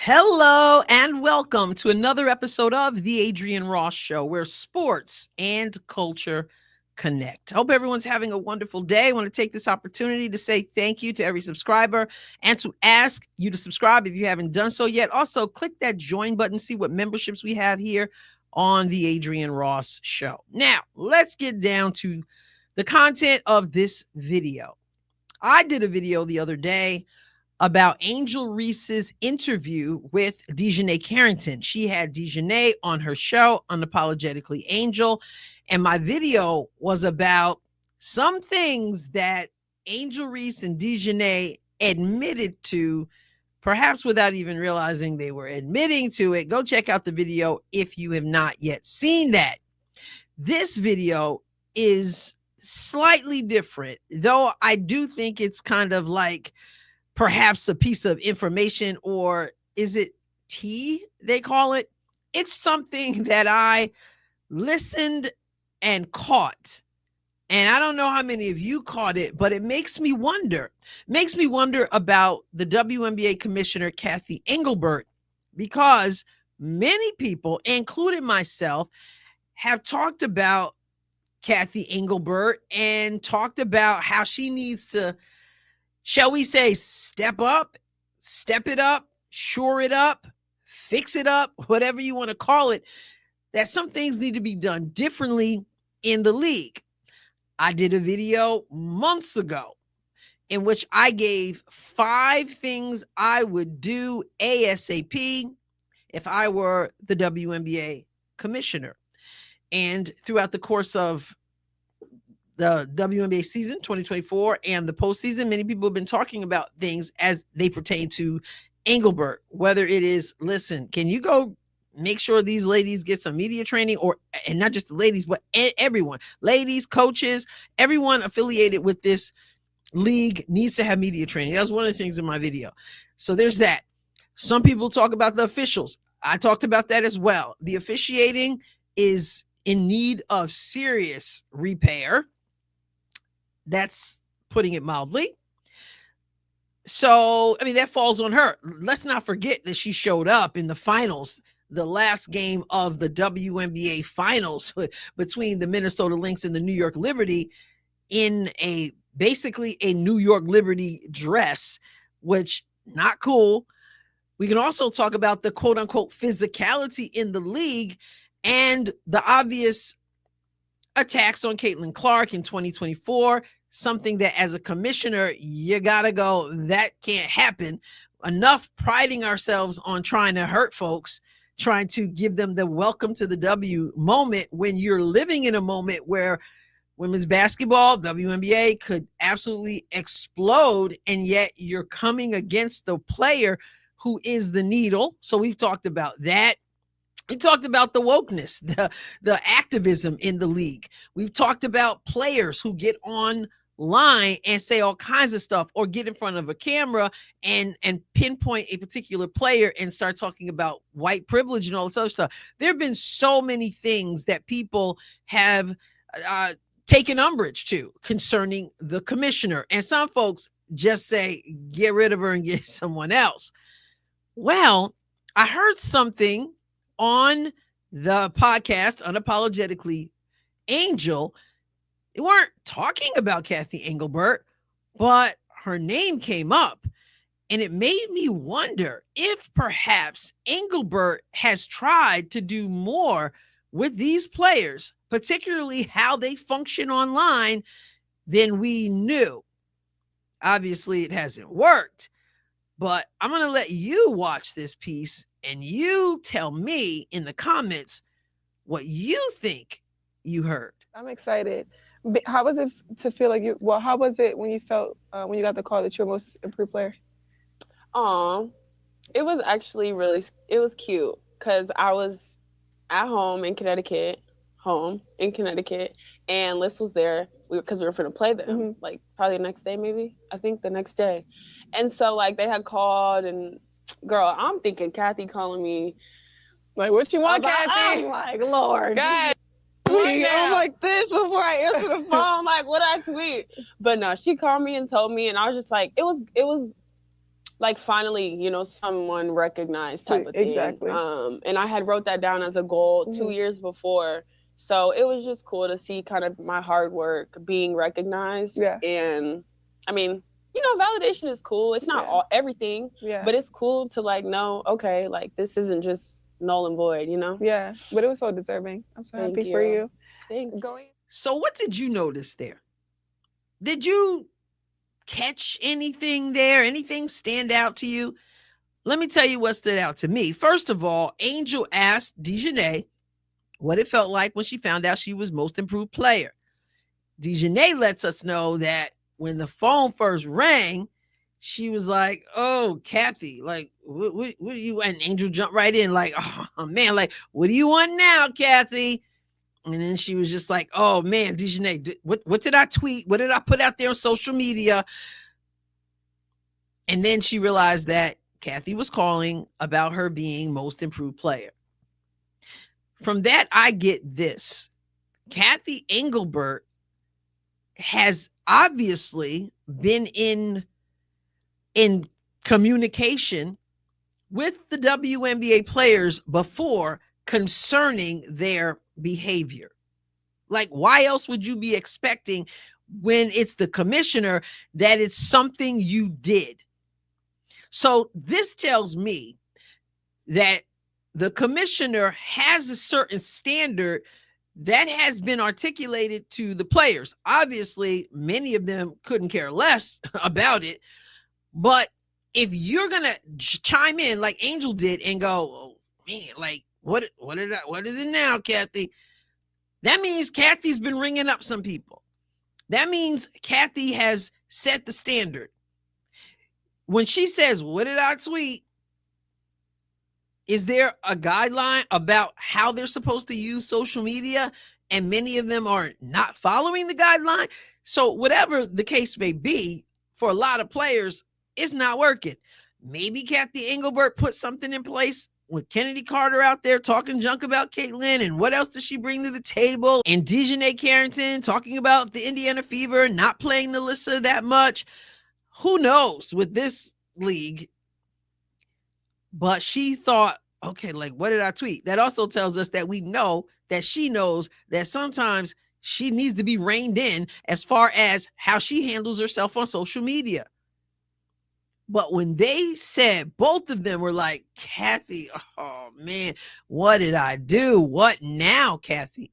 Hello and welcome to another episode of the Adrienne Ross Show, where sports and culture connect. I hope everyone's having a wonderful day. I want to take this opportunity to say thank you to every subscriber and to ask you to subscribe if you haven't done so yet. Also, click that join button, see what memberships we have here on the Adrienne Ross Show. Now, let's get down to the content of this video. I did a video the other day about Angel Reese's interview with DiJonai Carrington. She had DiJonai on her show, Unapologetically Angel, and my video was about some things that Angel Reese and DiJonai admitted to, perhaps without even realizing they were admitting to it. Go check out the video if you have not yet seen that. This video is slightly different, though I do think it's kind of like perhaps a piece of information, or is it tea they call it? It's something that I listened and caught. And I don't know how many of you caught it, but it makes me wonder. Makes me wonder about the WNBA commissioner, Cathy Engelbert, because many people, including myself, have talked about Cathy Engelbert and talked about how she needs to, shall we say, step up, step it up, shore it up, fix it up, whatever you want to call it, that some things need to be done differently in the league. I did a video months ago in which I gave 5 things I would do ASAP if I were the WNBA commissioner. And throughout the course of the WNBA season 2024 and the postseason, many people have been talking about things as they pertain to Engelbert, whether it is, listen, can you go make sure these ladies get some media training, and not just the ladies, but everyone, ladies, coaches, everyone affiliated with this league needs to have media training. That was one of the things in my video. So there's that. Some people talk about the officials. I talked about that as well. The officiating is in need of serious repair. That's putting it mildly. So, I mean, that falls on her. Let's not forget that she showed up in the finals, the last game of the WNBA finals between the Minnesota Lynx and the New York Liberty, in basically a New York Liberty dress, which not cool. We can also talk about the quote unquote physicality in the league and the obvious attacks on Caitlin Clark in 2024, something that as a commissioner, you got to go, that can't happen. Enough priding ourselves on trying to hurt folks, trying to give them the welcome to the W moment when you're living in a moment where women's basketball, WNBA could absolutely explode, and yet you're coming against the player who is the needle. So we've talked about that. We talked about the wokeness, the activism in the league. We've talked about players who get online and say all kinds of stuff, or get in front of a camera and pinpoint a particular player and start talking about white privilege and all this other stuff. There have been so many things that people have taken umbrage to concerning the commissioner. And some folks just say, get rid of her and get someone else. Well, I heard something on the podcast, Unapologetically Angel. They weren't talking about Cathy Engelbert, but her name came up, and it made me wonder if perhaps Engelbert has tried to do more with these players, particularly how they function online, than we knew. Obviously, it hasn't worked, but I'm going to let you watch this piece and you tell me in the comments what you think you heard. I'm excited. How was it to feel like how was it when you felt, when you got the call that you're most improved player? It was actually it was cute because I was at home in Connecticut, and Liz was there because we were going to play them, like probably the next day, maybe. I think the next day. And so like they had called, and girl, I'm thinking Cathy calling me. Like, what you want, Cathy? I'm like, Lord. God. I'm like this before I answer the phone. Like, what I tweet? But no, she called me and told me, and I was just like, it was like finally, you know, someone recognized type of thing. Exactly. And I had wrote that down as a goal 2 Mhm. years before. So it was just cool to see kind of my hard work being recognized. Yeah. And I mean, you know, validation is cool. It's not Yeah. everything, Yeah. but it's cool to like know, okay, like this isn't just null and void, you know? Yeah. But it was so deserving. I'm so Thank happy for you. you. Thank you. Going. So what did you notice there? Did you catch anything there? Anything stand out to you? Let me tell you what stood out to me. First of all, Angel asked DiJonai what it felt like when she found out she was most improved player. DiJonai lets us know that when the phone first rang, she was like, "Oh, Cathy, like, what do you?" And Angel jumped right in, like, "Oh man, like, what do you want now, Cathy?" And then she was just like, "Oh man, DiJonai, what did I tweet? What did I put out there on social media?" And then she realized that Cathy was calling about her being most improved player. From that, I get this. Cathy Engelbert has obviously been in communication with the WNBA players before concerning their behavior. Like, why else would you be expecting when it's the commissioner that it's something you did? So this tells me that the commissioner has a certain standard that has been articulated to the players. Obviously, many of them couldn't care less about it. But if you're going to chime in like Angel did and go, "Oh, man, like, what is it now, Cathy?" That means Cathy's been ringing up some people. That means Cathy has set the standard. When she says, "What did I tweet?" Is there a guideline about how they're supposed to use social media? And many of them are not following the guideline. So whatever the case may be, for a lot of players, it's not working. Maybe Cathy Engelbert put something in place with Kennedy Carter out there talking junk about Caitlin, and what else does she bring to the table? And DiJonai Carrington talking about the Indiana Fever, not playing Nalissa that much. Who knows with this league? But she thought, okay, like, what did I tweet? That also tells us that we know that she knows that sometimes she needs to be reined in as far as how she handles herself on social media. But when they said, both of them were like, "Cathy, oh man, what did I do? What now, Cathy?"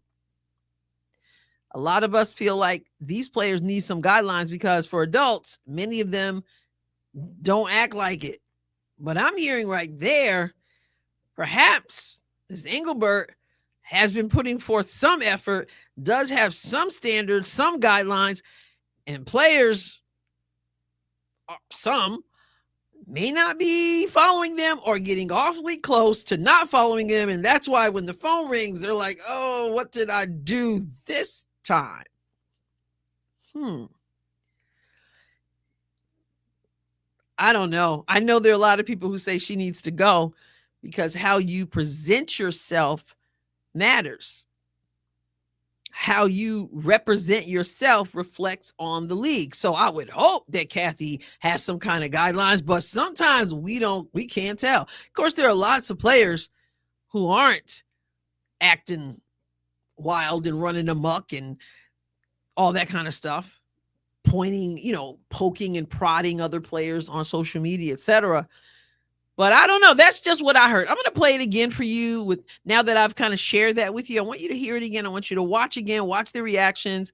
A lot of us feel like these players need some guidelines because for adults, many of them don't act like it. But I'm hearing right there, perhaps Ms. Engelbert has been putting forth some effort, does have some standards, some guidelines, and players, some may not be following them or getting awfully close to not following them. And that's why when the phone rings, they're like, "Oh, what did I do this time?" I don't know. I know there are a lot of people who say she needs to go because how you present yourself matters. How you represent yourself reflects on the league. So I would hope that Cathy has some kind of guidelines, but sometimes we can't tell. Of course, there are lots of players who aren't acting wild and running amok and all that kind of stuff, pointing, poking and prodding other players on social media, etc. But I don't know. That's just what I heard. I'm going to play it again for you now that I've kind of shared that with you. I want you to hear it again. I want you to watch again, watch the reactions,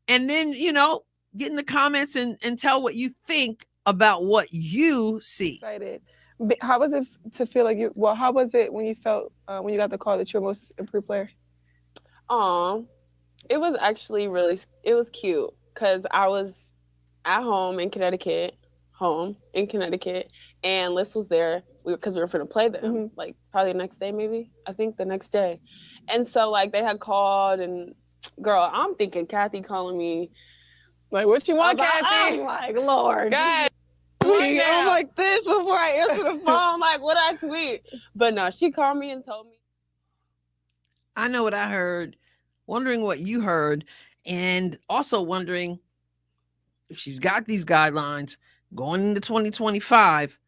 and then, get in the comments and tell what you think about what you see. Excited. How was it to feel like how was it when you felt, when you got the call that you're most improved player? It was actually it was cute because I was at home in Connecticut, and Liz was there because we were going to play them, like probably the next day, maybe. I think the next day. And so like they had called, and girl, I'm thinking Cathy calling me. Like, what you want, Cathy? I'm like, Lord. God. I'm like this before I answer the phone. Like, what I tweet? But no, she called me and told me. I know what I heard, wondering what you heard, and also wondering if she's got these guidelines going into 2025,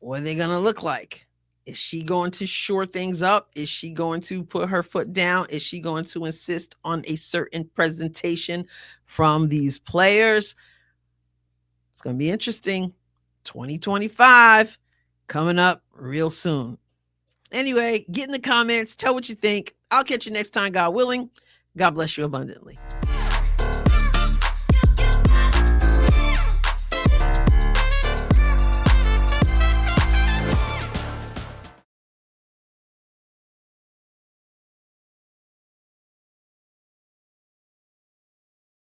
What are they going to look like? Is she going to shore things up? Is she going to put her foot down? Is she going to insist on a certain presentation from these players? It's going to be interesting. 2025 coming up real soon. Anyway, get in the comments. Tell what you think. I'll catch you next time, God willing. God bless you abundantly.